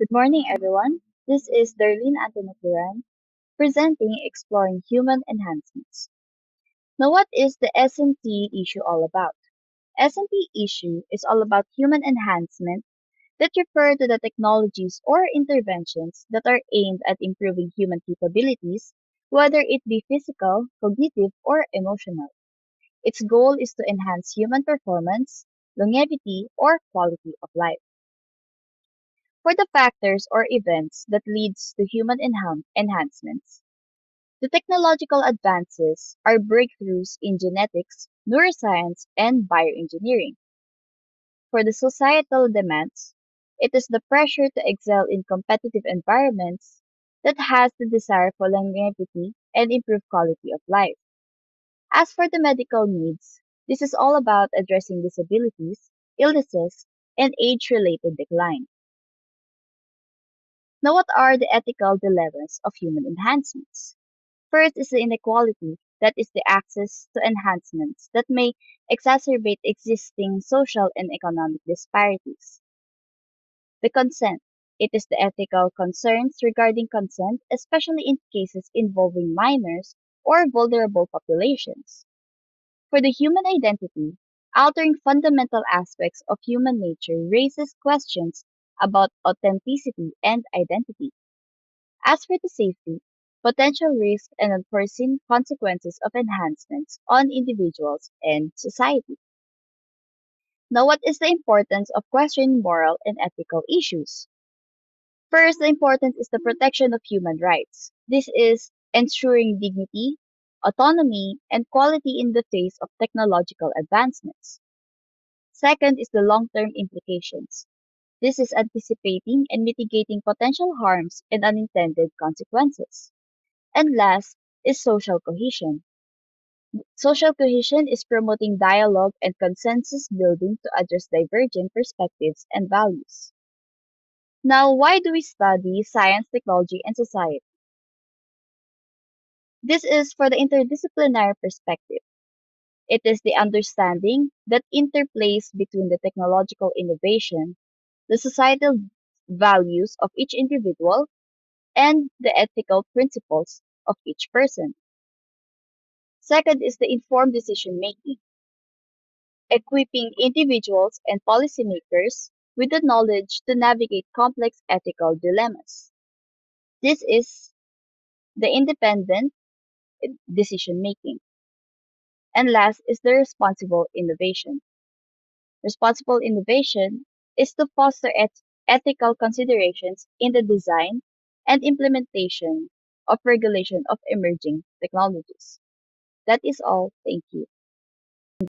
Good morning, everyone. This is Darlene Antoinette Duran presenting Exploring Human Enhancements. Now, what is the S&T issue all about? S&T issue is all about human enhancement that refer to the technologies or interventions that are aimed at improving human capabilities, whether it be physical, cognitive, or emotional. Its goal is to enhance human performance, longevity, or quality of life. For the factors or events that leads to human enhancements, the technological advances are breakthroughs in genetics, neuroscience, and bioengineering. For the societal demands, it is the pressure to excel in competitive environments that has the desire for longevity and improved quality of life. As for the medical needs, this is all about addressing disabilities, illnesses, and age-related decline. Now, what are the ethical dilemmas of human enhancements? First is the inequality, that is the access to enhancements that may exacerbate existing social and economic disparities. The consent, it is the ethical concerns regarding consent, especially in cases involving minors or vulnerable populations. For the human identity, altering fundamental aspects of human nature raises questions about authenticity and identity. As for the safety, potential risks and unforeseen consequences of enhancements on individuals and society. Now, what is the importance of questioning moral and ethical issues? First, the importance is the protection of human rights. This is ensuring dignity, autonomy, and quality in the face of technological advancements. Second is the long-term implications. This is anticipating and mitigating potential harms and unintended consequences. And last is social cohesion. Social cohesion is promoting dialogue and consensus building to address divergent perspectives and values. Now, why do we study science, technology, and society? This is for the interdisciplinary perspective. It is the understanding that interplays between the technological innovation, the societal values of each individual, and the ethical principles of each person. Second is the informed decision making, equipping individuals and policymakers with the knowledge to navigate complex ethical dilemmas. This is the independent decision making. And last is the responsible innovation. Responsible innovation is to foster ethical considerations in the design and implementation of regulation of emerging technologies. That is all. Thank you.